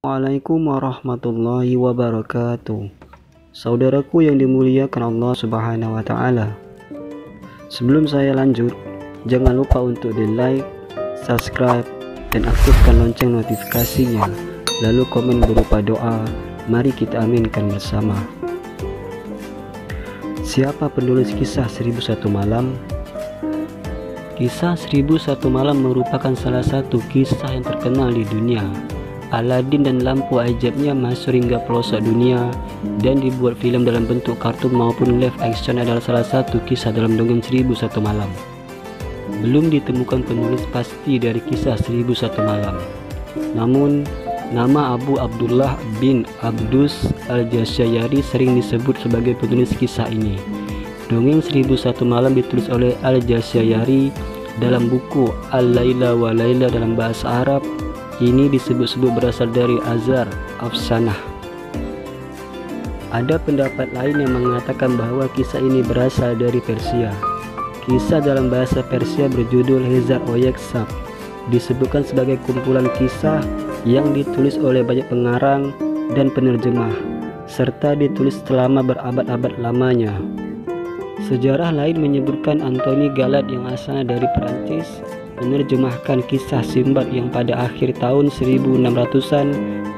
Assalamualaikum warahmatullahi wabarakatuh. Saudaraku yang dimuliakan Allah Subhanahu wa taala. Sebelum saya lanjut, jangan lupa untuk di-like, subscribe, dan aktifkan lonceng notifikasinya. Lalu komen berupa doa. Mari kita aminkan bersama. Siapa penulis kisah 1001 Malam? Kisah 1001 Malam merupakan salah satu kisah yang terkenal di dunia. Aladin dan lampu ajaibnya masuk hingga pelosok dunia dan dibuat film dalam bentuk kartun maupun live action adalah salah satu kisah dalam dongeng 1001 Malam. Belum ditemukan penulis pasti dari kisah 1001 Malam. Namun, nama Abu Abdullah bin Abdus Al-Jasyayari sering disebut sebagai penulis kisah ini. Dongeng 1001 Malam ditulis oleh Al-Jasyayari dalam buku Al-Laila wa Laila dalam bahasa Arab. Ini disebut-sebut berasal dari Azar Afsanah. Ada pendapat lain yang mengatakan bahwa kisah ini berasal dari Persia. Kisah dalam bahasa Persia berjudul Hezar Oyeksab disebutkan sebagai kumpulan kisah yang ditulis oleh banyak pengarang dan penerjemah, serta ditulis selama berabad-abad lamanya. Sejarah lain menyebutkan Anthony Galland yang asalnya dari Perancis menerjemahkan kisah Simbad yang pada akhir tahun 1600-an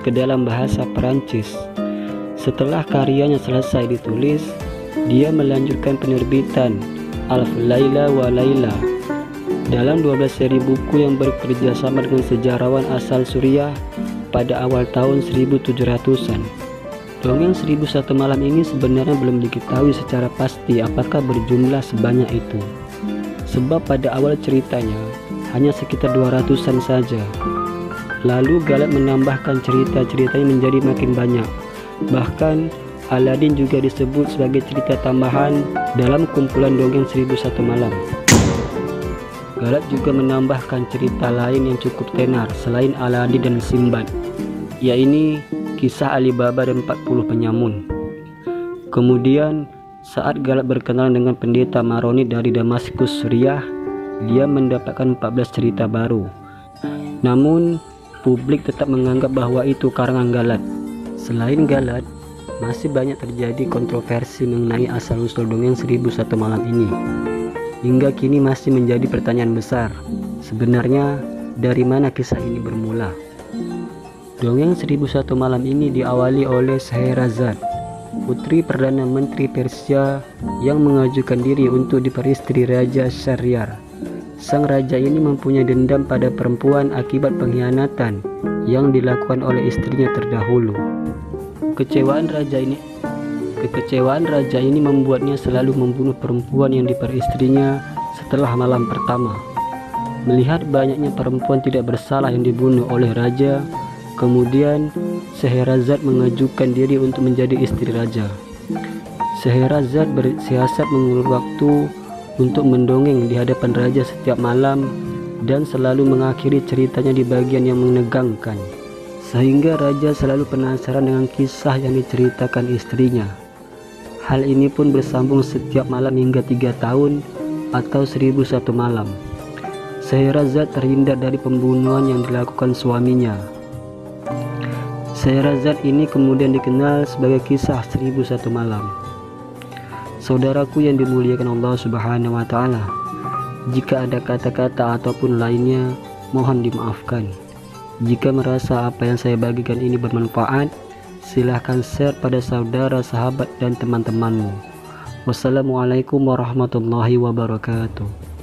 ke dalam bahasa Perancis. Setelah karyanya selesai ditulis, dia melanjutkan penerbitan Alf Laila wa Laila dalam 12 seri buku yang bekerja sama dengan sejarawan asal Suriah pada awal tahun 1700-an. Dongeng 1001 Malam ini sebenarnya belum diketahui secara pasti apakah berjumlah sebanyak itu, sebab pada awal ceritanya hanya sekitar 200-an saja. Lalu Galland menambahkan cerita-ceritanya menjadi makin banyak. Bahkan Aladin juga disebut sebagai cerita tambahan dalam kumpulan dongeng 1001 Malam. Galland juga menambahkan cerita lain yang cukup tenar selain Aladin dan Simbad, yaitu kisah Alibaba dan 40 penyamun. Kemudian saat Galland berkenalan dengan pendeta Maronid dari Damaskus, Suriah, dia mendapatkan 14 cerita baru. Namun, publik tetap menganggap bahwa itu karangan Galland. Selain Galland, masih banyak terjadi kontroversi mengenai asal-usul dongeng 1001 Malam ini. Hingga kini masih menjadi pertanyaan besar. Sebenarnya, dari mana kisah ini bermula? Dongeng 1001 Malam ini diawali oleh Scheherazade, putri Perdana Menteri Persia yang mengajukan diri untuk diperistri Raja Syahriar. Sang raja ini mempunyai dendam pada perempuan akibat pengkhianatan yang dilakukan oleh istrinya terdahulu. Kekecewaan raja ini membuatnya selalu membunuh perempuan yang diperistrinya setelah malam pertama. Melihat banyaknya perempuan tidak bersalah yang dibunuh oleh raja, kemudian Scheherazade mengajukan diri untuk menjadi istri raja. Scheherazade bersiasat mengulur waktu untuk mendongeng di hadapan raja setiap malam dan selalu mengakhiri ceritanya di bagian yang menegangkan, sehingga raja selalu penasaran dengan kisah yang diceritakan istrinya. Hal ini pun bersambung setiap malam hingga 3 tahun atau 1001 malam. Scheherazade terhindar dari pembunuhan yang dilakukan suaminya. Scheherazade ini kemudian dikenal sebagai kisah 1001 Malam. Saudaraku yang dimuliakan Allah Subhanahu wa taala, jika ada kata-kata ataupun lainnya, mohon dimaafkan. Jika merasa apa yang saya bagikan ini bermanfaat, silahkan share pada saudara, sahabat, dan teman-temanmu. Wassalamualaikum warahmatullahi wabarakatuh.